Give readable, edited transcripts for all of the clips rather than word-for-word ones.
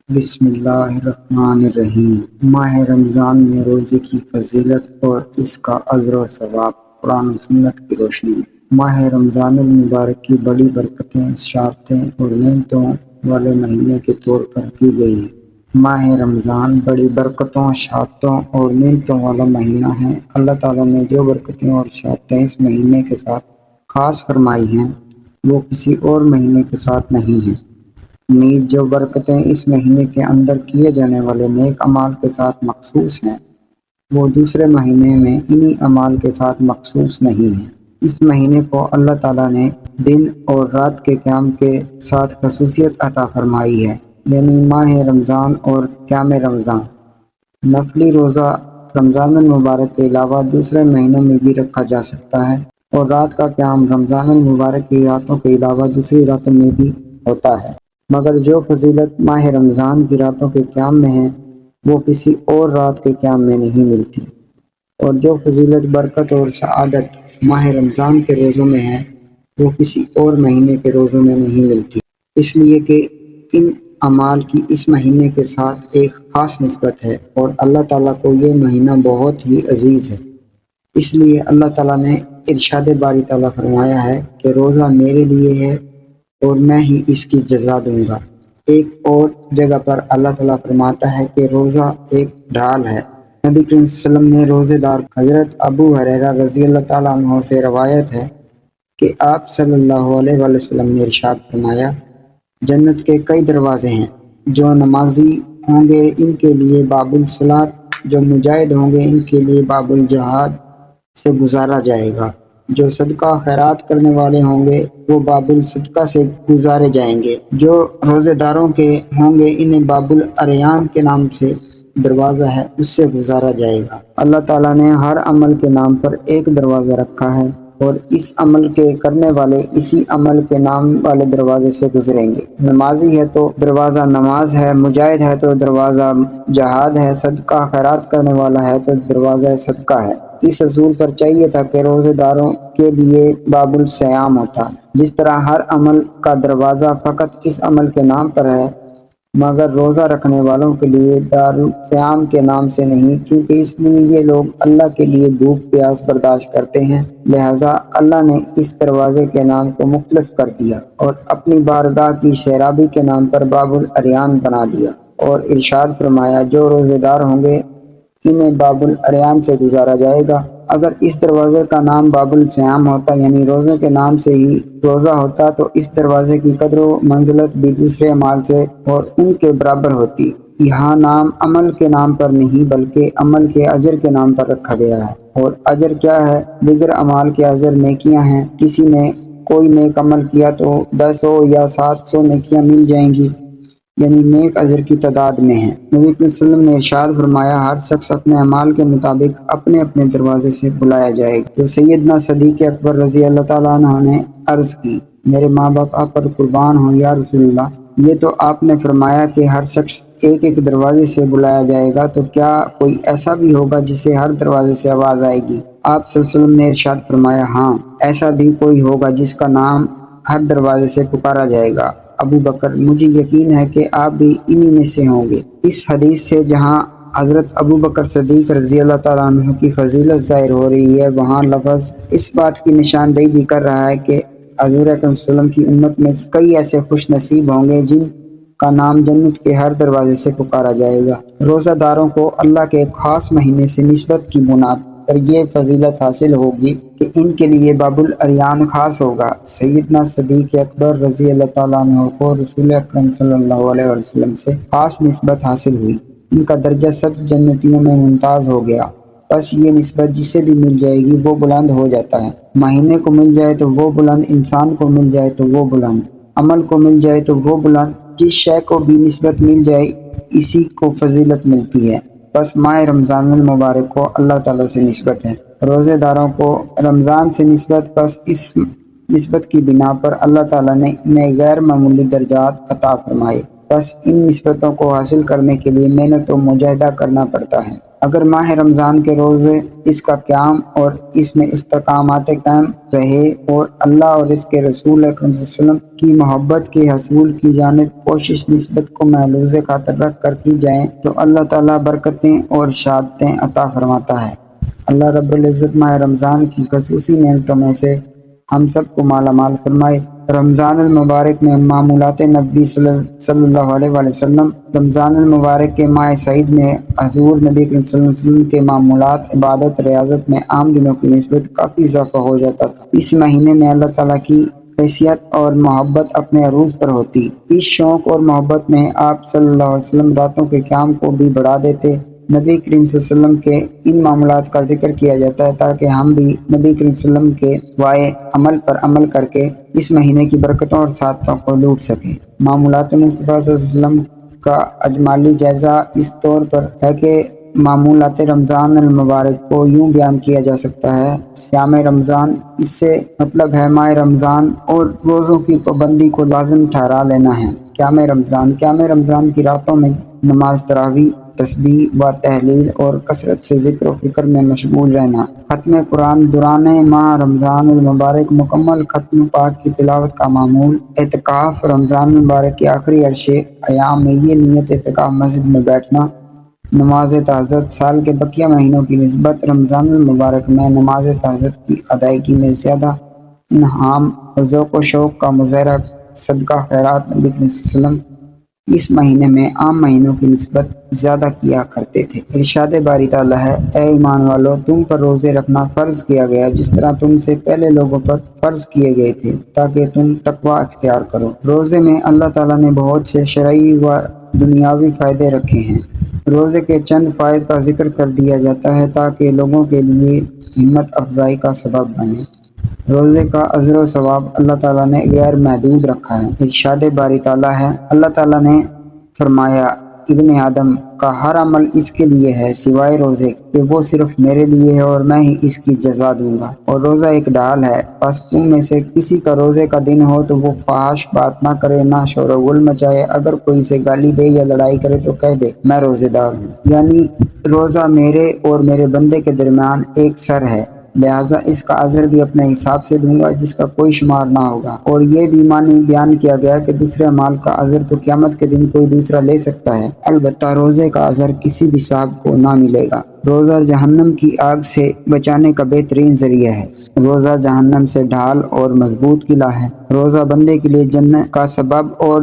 بسم اللہ الرحمن الرحیم۔ ماہ رمضان میں روزے کی فضیلت اور اس کا اجر و ثواب قرآن و سنت کی روشنی میں۔ ماہ رمضان المبارک کی بڑی برکتیں، اشارتیں اور نعمتوں والے مہینے کے طور پر کی گئی ہیں۔ ماہ رمضان بڑی برکتوں، اشارتوں اور نعمتوں والا مہینہ ہے۔ اللہ تعالیٰ نے جو برکتیں اور اشارتیں اس مہینے کے ساتھ خاص فرمائی ہیں وہ کسی اور مہینے کے ساتھ نہیں ہیں۔ نیز جو برکتیں اس مہینے کے اندر کیے جانے والے نیک اعمال کے ساتھ مخصوص ہیں وہ دوسرے مہینے میں انہی اعمال کے ساتھ مخصوص نہیں ہیں۔ اس مہینے کو اللہ تعالیٰ نے دن اور رات کے قیام کے ساتھ خصوصیت عطا فرمائی ہے، یعنی ماہ رمضان اور قیام رمضان۔ نفلی روزہ رمضان المبارک کے علاوہ دوسرے مہینوں میں بھی رکھا جا سکتا ہے، اور رات کا قیام رمضان المبارک کی راتوں کے علاوہ دوسری راتوں میں بھی ہوتا ہے، مگر جو فضیلت ماہ رمضان کی راتوں کے قیام میں ہے وہ کسی اور رات کے قیام میں نہیں ملتی، اور جو فضیلت، برکت اور سعادت ماہ رمضان کے روزوں میں ہے وہ کسی اور مہینے کے روزوں میں نہیں ملتی، اس لیے کہ ان اعمال کی اس مہینے کے ساتھ ایک خاص نسبت ہے، اور اللہ تعالیٰ کو یہ مہینہ بہت ہی عزیز ہے۔ اس لیے اللہ تعالیٰ نے ارشاد باری تعالیٰ فرمایا ہے کہ روزہ میرے لیے ہے اور میں ہی اس کی جزا دوں گا۔ ایک اور جگہ پر اللہ تعالیٰ فرماتا ہے کہ روزہ ایک ڈھال ہے۔ نبی کریم صلی اللہ علیہ وسلم نے روزے دار حضرت ابو ہریرہ رضی اللہ تعالیٰ عنہ سے روایت ہے کہ آپ صلی اللہ علیہ وآلہ وسلم نے ارشاد فرمایا، جنت کے کئی دروازے ہیں، جو نمازی ہوں گے ان کے لیے باب الصلاۃ، جو مجاہد ہوں گے ان کے لیے باب الجہاد سے گزارا جائے گا، جو صدقہ خیرات کرنے والے ہوں گے وہ باب الصدقہ سے گزارے جائیں گے، جو روزے داروں کے ہوں گے انہیں باب الاریان کے نام سے دروازہ ہے اس سے گزارا جائے گا۔ اللہ تعالیٰ نے ہر عمل کے نام پر ایک دروازہ رکھا ہے، اور اس عمل کے کرنے والے اسی عمل کے نام والے دروازے سے گزریں گے۔ نمازی ہے تو دروازہ نماز ہے، مجاہد ہے تو دروازہ جہاد ہے، صدقہ خیرات کرنے والا ہے تو دروازہ صدقہ ہے۔ اس اصول پر چاہیے تھا کہ روزے داروں کے لیے باب الصیام ہوتا، جس طرح ہر عمل کا دروازہ فقط اس عمل کے نام پر ہے، مگر روزہ رکھنے والوں کے لیے دار الصیام کے نام سے نہیں، کیونکہ اس لیے یہ لوگ اللہ کے لیے بھوک پیاس برداشت کرتے ہیں، لہذا اللہ نے اس دروازے کے نام کو مختلف کر دیا اور اپنی بارگاہ کی سیرابی کے نام پر باب الاریان بنا دیا، اور ارشاد فرمایا جو روزے دار ہوں گے انہیں باب الاریان سے گزارا جائے گا۔ اگر اس دروازے کا نام باب الصیام ہوتا، یعنی روزے کے نام سے ہی روزہ ہوتا، تو اس دروازے کی قدر و منزلت بھی دوسرے اعمال سے اور ان کے برابر ہوتی۔ یہاں نام عمل کے نام پر نہیں بلکہ عمل کے اجر کے نام پر رکھا گیا ہے، اور اجر کیا ہے؟ دیگر اعمال کے اجر نیکیاں ہیں، کسی نے کوئی نیک عمل کیا تو 100 یا 700 نیکیاں مل جائیں گی، یعنی نیک اجر کی تعداد میں ہے۔ نبی صلی اللہ علیہ وسلم نے ارشاد فرمایا ہر شخص اپنے اعمال کے مطابق اپنے اپنے دروازے سے بلایا جائے گا۔ تو سیدنا صدیق اکبر رضی اللہ تعالیٰ عنہ نے عرض کی، میرے ماں باپ آپ پر قربان ہوں یا رسول اللہ، یہ تو آپ نے فرمایا کہ ہر شخص ایک ایک دروازے سے بلایا جائے گا، تو کیا کوئی ایسا بھی ہوگا جسے ہر دروازے سے آواز آئے گی؟ آپ صلی اللہ علیہ وسلم نے ارشاد فرمایا ہاں، ایسا بھی کوئی ہوگا جس کا نام ہر دروازے سے پکارا جائے گا۔ ابو بکر، مجھے یقین ہے کہ آپ بھی انہی میں سے ہوں گے۔ اس حدیث سے جہاں حضرت ابو بکر صدیق رضی اللہ تعالیٰ عنہ کی فضیلت ظاہر ہو رہی ہے، وہاں لفظ اس بات کی نشاندہی بھی کر رہا ہے کہ حضور اکرم صلی اللہ علیہ وسلم کی امت میں کئی ایسے خوش نصیب ہوں گے جن کا نام جنت کے ہر دروازے سے پکارا جائے گا۔ روزہ داروں کو اللہ کے خاص مہینے سے نسبت کی بنیاد پر یہ فضیلت حاصل ہوگی کہ ان کے لیے باب الاریان خاص ہوگا۔ سیدنا صدیق اکبر رضی اللہ تعالیٰ عنہ کو رسول اکرم صلی اللہ علیہ وسلم سے خاص نسبت حاصل ہوئی، ان کا درجہ سب جنتیوں میں ممتاز ہو گیا۔ بس یہ نسبت جسے بھی مل جائے گی وہ بلند ہو جاتا ہے، مہینے کو مل جائے تو وہ بلند، انسان کو مل جائے تو وہ بلند، عمل کو مل جائے تو وہ بلند، جس شے کو بھی نسبت مل جائے اسی کو فضیلت ملتی ہے۔ بس ماہ رمضان المبارک کو اللہ تعالیٰ سے نسبت ہے، روزے داروں کو رمضان سے نسبت، بس اس نسبت کی بنا پر اللہ تعالیٰ نے انہیں غیر معمولی درجات عطا فرمائے، بس ان نسبتوں کو حاصل کرنے کے لیے محنت و مجاہدہ کرنا پڑتا ہے۔ اگر ماہ رمضان کے روزے، اس کا قیام اور اس میں استقامت قائم رہے اور اللہ اور اس کے رسول اکرم صلی اللہ علیہ وسلم کی محبت کے حصول کی جانب کوشش نسبت کو محلوظ خاطر رکھ کر کی جائیں تو اللہ تعالیٰ برکتیں اور شہادتیں عطا فرماتا ہے۔ اللہ رب العزت ماہ رمضان کی خصوصی نعمتوں میں سے ہم سب کو مالا مال فرمائے۔ رمضان المبارک میں معمولات نبوی صلی اللہ علیہ وآلہ وسلم۔ رمضان المبارک کے ماہ سعید میں حضور نبی کریم صلی اللہ علیہ وسلم کے معمولات، عبادت، ریاضت میں عام دنوں کی نسبت کافی اضافہ ہو جاتا تھا۔ اس مہینے میں اللہ تعالیٰ کی حیثیت اور محبت اپنے عروج پر ہوتی۔ اس شوق اور محبت میں آپ صلی اللہ علیہ وسلم راتوں کے قیام کو بھی بڑھا دیتے۔ نبی کریم صلی اللہ علیہ وسلم کے ان معاملات کا ذکر کیا جاتا ہے تاکہ ہم بھی نبی کریم صلی اللہ علیہ وسلم کے وائے عمل پر عمل کر کے اس مہینے کی برکتوں اور سعادتوں کو لوٹ سکیں۔ معمولات مصطفیٰ صلی اللہ علیہ وسلم کا اجمالی جائزہ اس طور پر ہے کہ معمولات رمضان المبارک کو یوں بیان کیا جا سکتا ہے: صیام رمضان، اس سے مطلب ہے ماہ رمضان اور روزوں کی پابندی کو لازم ٹھہرا لینا ہے۔ قیام رمضان، قیام رمضان کی راتوں میں نماز تراویح، تسبیح و تحلیل اور کثرت سے ذکر و فکر میں مشغول رہنا۔ ختم قرآن دوران ماہ رمضان المبارک، مکمل ختم پاک کی تلاوت کا معمول۔ اعتکاف، رمضان المبارک کے آخری عشرے ایام میں یہ نیت اعتکاف مسجد میں بیٹھنا۔ نماز تہجد، سال کے بقیہ مہینوں کی نسبت رمضان المبارک میں نماز تہجد کی ادائیگی میں زیادہ انہمام اور ذوق و شوق کا مظاہرہ۔ صدقہ خیرات، نبی کریم صلی اللہ علیہ وسلم اس مہینے میں عام مہینوں کی نسبت زیادہ کیا کرتے تھے۔ ارشاد باری تعالیٰ ہے: اے ایمان والو، تم پر روزے رکھنا فرض کیا گیا جس طرح تم سے پہلے لوگوں پر فرض کیے گئے تھے تاکہ تم تقویٰ اختیار کرو۔ روزے میں اللہ تعالیٰ نے بہت سے شرعی و دنیاوی فائدے رکھے ہیں۔ روزے کے چند فوائد کا ذکر کر دیا جاتا ہے تاکہ لوگوں کے لیے ہمت افزائی کا سبب بنے۔ روزے کا اجر و ثواب اللہ تعالیٰ نے غیر محدود رکھا ہے۔ ارشاد باری تعالیٰ ہے: اللہ تعالیٰ نے فرمایا، ابن آدم کا ہر عمل اس کے لیے ہے سوائے روزے کہ وہ صرف میرے لیے ہے اور میں ہی اس کی جزا دوں گا، اور روزہ ایک ڈھال ہے۔ بس تم میں سے کسی کا روزے کا دن ہو تو وہ فحش بات نہ کرے، نہ شور و غل مچائے۔ اگر کوئی اسے گالی دے یا لڑائی کرے تو کہہ دے میں روزے دار ہوں، یعنی روزہ میرے اور میرے بندے کے درمیان ایک سر ہے، لہٰذا اس کا اجر بھی اپنے حساب سے دوں گا جس کا کوئی شمار نہ ہوگا۔ اور یہ بھی بیان کیا گیا کہ دوسرے اعمال کا اجر تو قیامت کے دن کوئی دوسرا لے سکتا ہے، البتہ روزے کا اجر کسی بھی صاحب کو نہ ملے گا۔ روزہ جہنم کی آگ سے بچانے کا بہترین ذریعہ ہے۔ روزہ جہنم سے ڈھال اور مضبوط قلعہ ہے۔ روزہ بندے کے لیے جنت کا سبب اور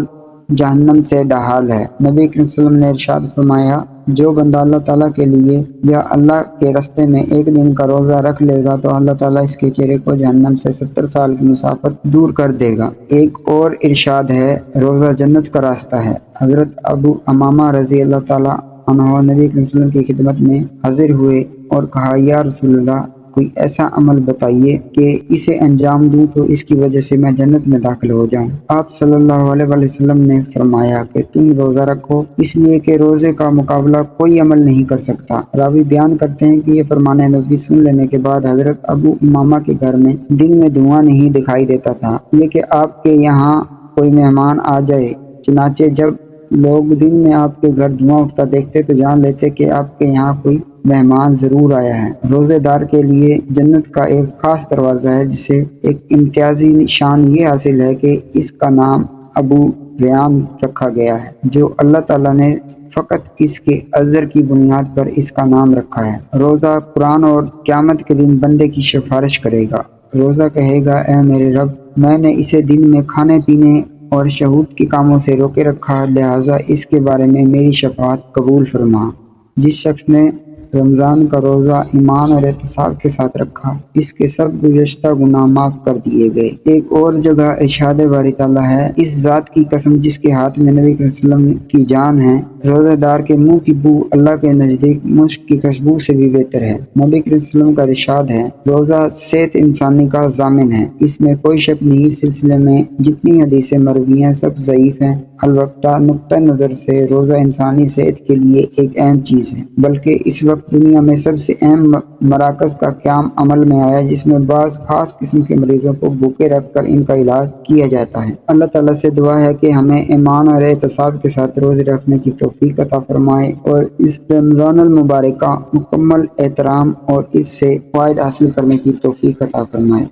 جہنم سے ڈھال ہے۔ نبی کریم صلی اللہ علیہ وسلم نے ارشاد فرمایا: جو بندہ اللہ تعالیٰ کے لیے یا اللہ کے راستے میں ایک دن کا روزہ رکھ لے گا تو اللہ تعالیٰ اس کے چہرے کو جہنم سے 70 سال کی مسافت دور کر دے گا۔ ایک اور ارشاد ہے: روزہ جنت کا راستہ ہے۔ حضرت ابو امامہ رضی اللہ تعالیٰ عنہ نبی کریم صلی اللہ علیہ وسلم کی خدمت میں حاضر ہوئے اور کہا: یا رسول اللہ، کوئی ایسا عمل بتائیے کہ اسے انجام دوں تو اس کی وجہ سے میں جنت میں داخل ہو جاؤں۔ آپ صلی اللہ علیہ وآلہ وسلم نے فرمایا کہ تم روزہ رکھو، اس لیے کہ روزے کا مقابلہ کوئی عمل نہیں کر سکتا۔ راوی بیان کرتے ہیں کہ یہ فرمان نبی سن لینے کے بعد حضرت ابو امامہ کے گھر میں دن میں دھواں نہیں دکھائی دیتا تھا، یہ کہ آپ کے یہاں کوئی مہمان آ جائے۔ چنانچہ جب لوگ دن میں آپ کے گھر دھواں اٹھتا دیکھتے تو جان لیتے کہ آپ کے یہاں کوئی مہمان ضرور آیا ہے۔ روزے دار کے لیے جنت کا ایک خاص دروازہ ہے جسے ایک امتیازی شان یہ حاصل ہے کہ اس کا نام ابو ریان رکھا گیا ہے، جو اللہ تعالیٰ نے فقط اس کے اجر کی بنیاد پر اس کا نام رکھا ہے۔ روزہ قرآن اور قیامت کے دن بندے کی سفارش کرے گا۔ روزہ کہے گا: اے میرے رب، میں نے اسے دن میں کھانے پینے اور شہوت کے کاموں سے روکے رکھا، لہٰذا اس کے بارے میں میری شفاعت قبول فرما۔ جس شخص نے رمضان کا روزہ ایمان اور احتساب کے ساتھ رکھا، اس کے سب گزشتہ گناہ معاف کر دیے گئے۔ ایک اور جگہ ارشاد باری تعالیٰ ہے: اس ذات کی قسم جس کے ہاتھ میں نبی صلی اللہ علیہ وسلم کی جان ہے، روزہ دار کے منہ کی بو اللہ کے نزدیک مشک کی خوشبو سے بھی بہتر ہے۔ نبی صلی اللہ علیہ وسلم کا ارشاد ہے: روزہ صحت انسانی کا ضامن ہے۔ اس میں کوئی شک نہیں۔ اس سلسلے میں جتنی حدیثیں مروی ہیں سب ضعیف ہیں، البتہ نقطہ نظر سے روزہ انسانی صحت کے لیے ایک اہم چیز ہے، بلکہ اس وقت دنیا میں سب سے اہم مراکز کا قیام عمل میں آیا، جس میں بعض خاص قسم کے مریضوں کو بھوکے رکھ کر ان کا علاج کیا جاتا ہے۔ اللہ تعالیٰ سے دعا ہے کہ ہمیں ایمان اور احتساب کے ساتھ روزے رکھنے کی توفیق عطا فرمائے اور اس رمضان المبارک کا مکمل احترام اور اس سے فوائد حاصل کرنے کی توفیق عطا فرمائے۔